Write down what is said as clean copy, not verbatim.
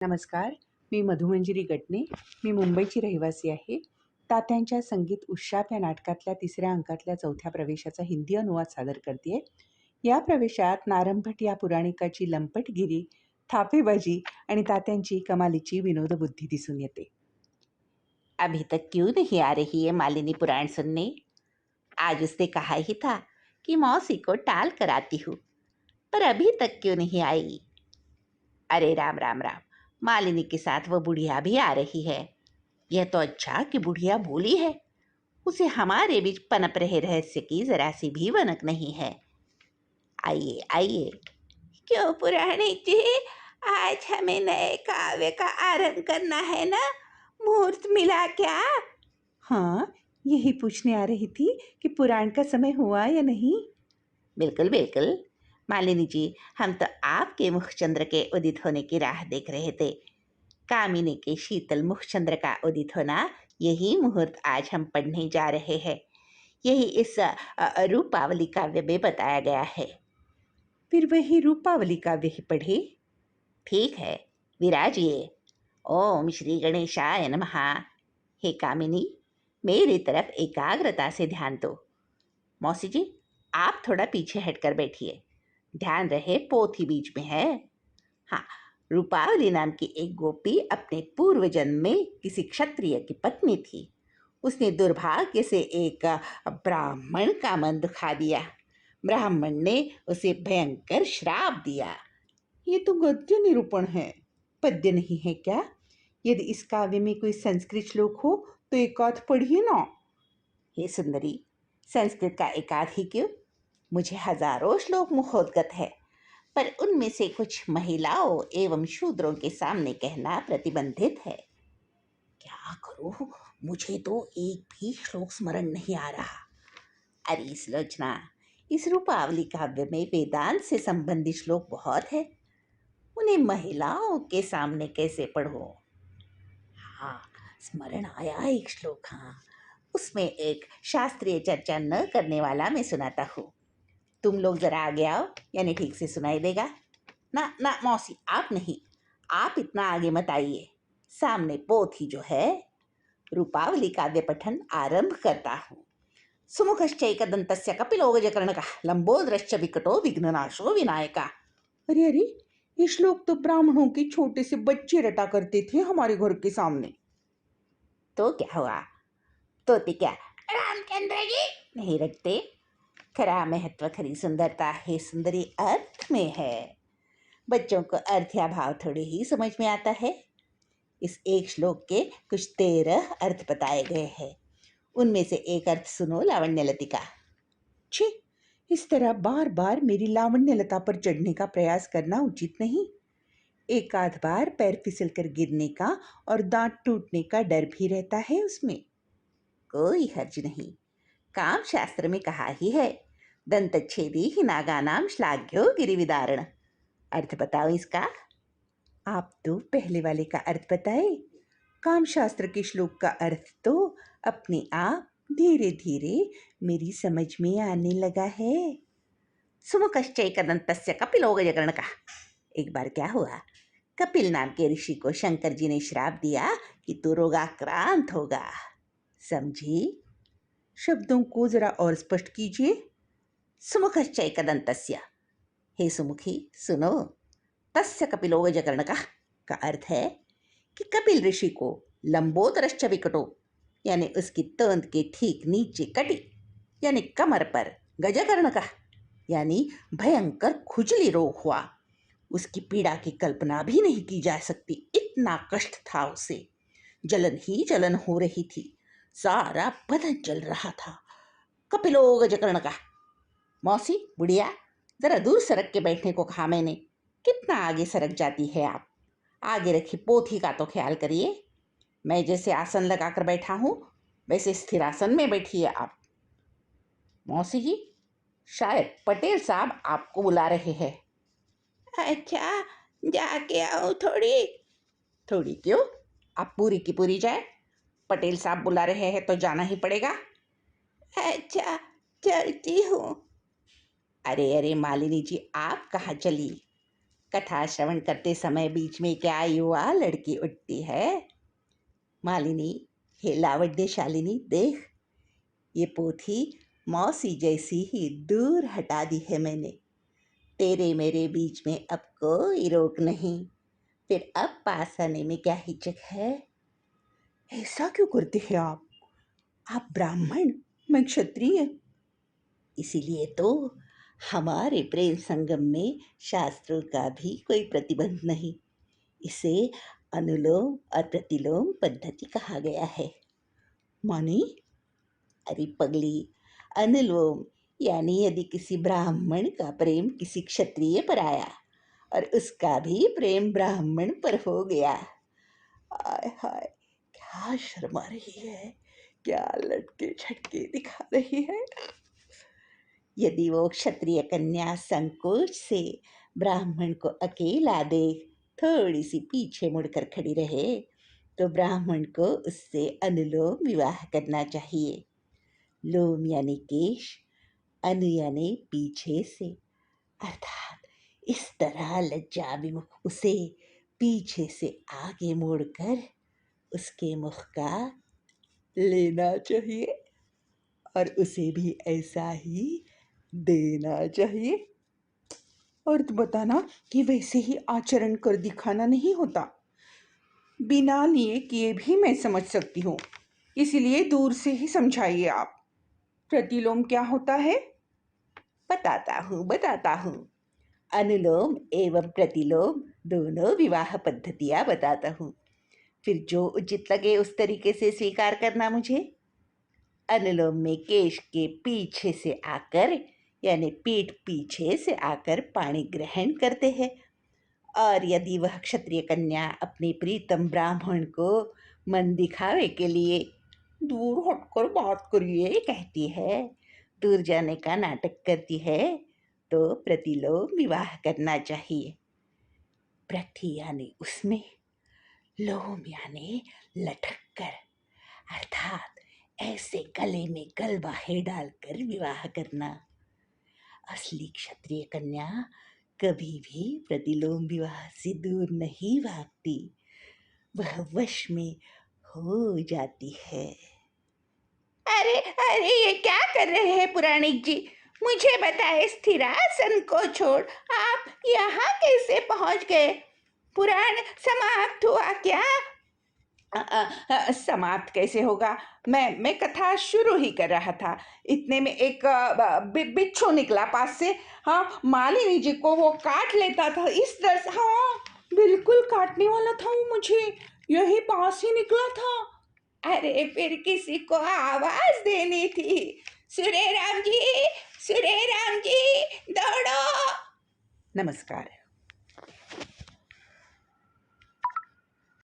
नमस्कार. मी मधुमंजिरी गटणे. मी मुंबईची रहिवासी आहे. तात्यांच्या संगीत उश्शाप या नाटकातल्या 3ऱ्या अंकातल्या 4थ्या प्रवेशाचा हिंदी अनुवाद सादर करतेय. या प्रवेशात नारंभट या पुराणिकाची लंपटगिरी, थापेबाजी आणि तात्यांची कमालीची विनोदबुद्धी दिसून येते. अभी तक क्यों नहीं आ रही है मालिनी पुराण सुनने? आज उसने कहा ही था कि मौसी को टाल कर आती हूँ, पर अभी तक क्यों नहीं आई? अरे राम राम राम, मालिनी के साथ वो बुढ़िया भी आ रही है। यह तो अच्छा कि बुढ़िया बोली है, उसे हमारे बीच पनप रहे रहस्य की जरा सी भी भनक नहीं है। आइए आइए। क्यों पुराणी जी, आज हमें नए काव्य का आरंभ करना है ना? मुहूर्त मिला क्या? हाँ, यही पूछने आ रही थी कि पुराण का समय हुआ या नहीं. बिल्कुल बिल्कुल मालिनी जी, हम तो आपके मुखचंद्र के उदित होने की राह देख रहे थे। कामिनी के शीतल मुखचंद्र का उदित होना, यही मुहूर्त आज हम पढ़ने जा रहे हैं। यही इस रूपावली काव्य में बताया गया है। फिर वही रूपावली काव्य ही पढ़े. ठीक है, विराजिए। ओम श्री गणेशाय नमः। हे कामिनी, मेरी तरफ एकाग्रता से ध्यान दो। मौसी जी, आप थोड़ा पीछे हटकर बैठिए। ध्यान रहे, पोथी बीच में है। हाँ, रूपावली नाम की एक गोपी अपने पूर्व जन्म में किसी क्षत्रिय की पत्नी थी। उसने दुर्भाग्य से एक ब्राह्मण का मन दुखा दिया। ब्राह्मण ने उसे भयंकर श्राप दिया। ये तो गद्य निरूपण है, पद्य नहीं है क्या? यदि इस काव्य में कोई संस्कृत श्लोक हो तो एक आध पढ़िए ना. हे सुंदरी, संस्कृत का एकाध ही क्यों, मुझे हजारों श्लोक मुखोद्गत है, पर उनमें से कुछ महिलाओं एवं शूद्रों के सामने कहना प्रतिबंधित है। क्या करूं, मुझे तो एक भी श्लोक स्मरण नहीं आ रहा। अरे सुलोचना, इस रूपावली काव्य में वेदांत से संबंधित श्लोक बहुत है, उन्हें महिलाओं के सामने कैसे पढ़ो? हाँ, स्मरण आया एक श्लोक। हाँ, उसमें एक शास्त्रीय चर्चा न करने वाला मैं सुनाता हूँ। तुम लोग जरा आगे आओ, यानी ठीक से सुनाई देगा। ना ना मौसी, आप नहीं, आप इतना आगे मत आइए। सामने पोथी जो है, रूपावली काव्य पठन आरंभ करता हूँ। सुमुखश्चैकदन्तस्य कपिलोगजकर्णकः लंबोदरश्च विकटो विघ्ननाशो विनायका। अरे अरे, ये श्लोक तो ब्राह्मणों के छोटे से बच्चे रटा करते थे हमारे घर के सामने. तो क्या हुआ, तोते क्या रामचंद्र जी नहीं रटते? खरा महत्व, खरी सुंदरता है सुंदरी अर्थ में है। बच्चों को अर्थ या भाव थोड़े ही समझ में आता है। इस एक श्लोक के कुछ 13 अर्थ बताए गए हैं। उनमें से एक अर्थ सुनो लावण्य लतिका। छी, इस तरह बार बार मेरी लावण्यलता पर चढ़ने का प्रयास करना उचित नहीं. एक आध बार पैर फिसल कर गिरने का और दांत टूटने का डर भी रहता है उसमें. कोई हर्ज नहीं, काम शास्त्र में कहा ही है, दंतच्छेदी ही नागानाम श्लाघ्यो गिरिविदारण। अर्थ बताओ इसका। आप तो पहले वाले का अर्थ बताए. कामशास्त्र के श्लोक का अर्थ तो अपने आप धीरे धीरे मेरी समझ में आने लगा है. सुमुखश्चैकदन्तस्य कपिलोगजकर्णकः। एक बार क्या हुआ, कपिल नाम के ऋषि को शंकर जी ने श्राप दिया कि तू रोगाक्रांत होगा। समझी? शब्दों को जरा और स्पष्ट कीजिए. सुमुखश्चैकदन्तस्य, हे सुमुखी सुनो। तस्य कपिलोगजकर्णकः का अर्थ है कि कपिल ऋषि को लंबोदरश्च विकटो, यानी उसकी तंद के ठीक नीचे कटी, यानी कमर पर, गजकर्णकः, यानी भयंकर खुजली रोग हुआ। उसकी पीड़ा की कल्पना भी नहीं की जा सकती, इतना कष्ट था उसे। जलन ही जलन हो रही थी, सारा बदन जल रहा था। कपिलो गजकर्णकः। मौसी बुढ़िया, जरा दूर सरक के बैठने को कहा मैंने, कितना आगे सरक जाती है आप। आगे रखी पोथी का तो ख्याल करिए। मैं जैसे आसन लगाकर बैठा हूँ, वैसे स्थिर आसन में बैठिए आप। मौसी जी, शायद पटेल साहब आपको बुला रहे हैं। अच्छा, जाके आओ थोड़ी। थोड़ी क्यों, आप पूरी की पूरी जाए। पटेल साहब बुला रहे हैं तो जाना ही पड़ेगा। अच्छा, चलती हूँ। अरे अरे मालिनी जी, आप कहाँ चली? कथा श्रवण करते समय बीच में क्या युवा लड़की उठती है। मालिनी, हे लावण्यशालिनी, देख, ये पोथी मौसी जैसी ही दूर हटा दी है मैंने। तेरे मेरे बीच में अब कोई रोक नहीं, फिर अब पास आने में क्या हिचक है। ऐसा क्यों करते हैं आप ब्राह्मण, मैं क्षत्रिय। इसीलिए तो हमारे प्रेम संगम में शास्त्रों का भी कोई प्रतिबंध नहीं। इसे अनुलोम और प्रतिलोम पद्धति कहा गया है। माने? अरे पगली, अनुलोम यानी यदि किसी ब्राह्मण का प्रेम किसी क्षत्रिय पर आया और उसका भी प्रेम ब्राह्मण पर हो गया। आय हाय, क्या शर्मा रही है, क्या लटके झटके दिखा रही है। यदि वो क्षत्रिय कन्या संकोच से ब्राह्मण को अकेला देख थोड़ी सी पीछे मुड़कर खड़ी रहे तो ब्राह्मण को उससे अनुलोम विवाह करना चाहिए। लोम यानी केश, अनु यानी पीछे से, अर्थात इस तरह लज्जा विमुख उसे पीछे से आगे मोड़कर उसके मुख का लेना चाहिए और उसे भी ऐसा ही देना चाहिए। और तो बताना कि वैसे ही आचरण कर दिखाना नहीं होता। बिना लिए किए भी मैं समझ सकती हूँ, इसीलिए दूर से ही समझाइए आप। प्रतिलोम क्या होता है? बताता हूँ। अनुलोम एवं प्रतिलोम दोनों विवाह पद्धतियाँ बताता हूँ, फिर जो उचित लगे उस तरीके से स्वीकार करना मुझे। अनुलोम में केश के पीछे से आकर यानी पीठ पीछे से आकर पाणी ग्रहण करते हैं, और यदि वह क्षत्रिय कन्या अपने प्रीतम ब्राह्मण को मन दिखावे के लिए दूर हटकर बात करिए कहती है, दूर जाने का नाटक करती है, तो प्रतिलोम विवाह करना चाहिए। प्रति यानी उसमें, लोम यानी लटक कर, अर्थात ऐसे गले में गल बाहें डालकर विवाह करना। असली क्षत्रिय कन्या कभी भी प्रतिलोम विवाह से दूर नहीं भागती, वह वश में हो जाती है। अरे अरे, ये क्या कर रहे हैं पुराणिक जी? मुझे बताए, स्थिरासन को छोड़ आप यहाँ कैसे पहुँच गए? पुराण समाप्त हुआ क्या? समाप्त कैसे होगा? मैं कथा शुरू ही कर रहा था, इतने में एक बिच्छू निकला पास से। हाँ, मालिनी जी को वो काट लेता था इस डर से। हाँ, बिल्कुल काटने वाला था वो मुझे, यही पास ही निकला था। अरे फिर किसी को आवाज देनी थी। सुरे राम जी, सुरे राम जी, दौड़ो। नमस्कार।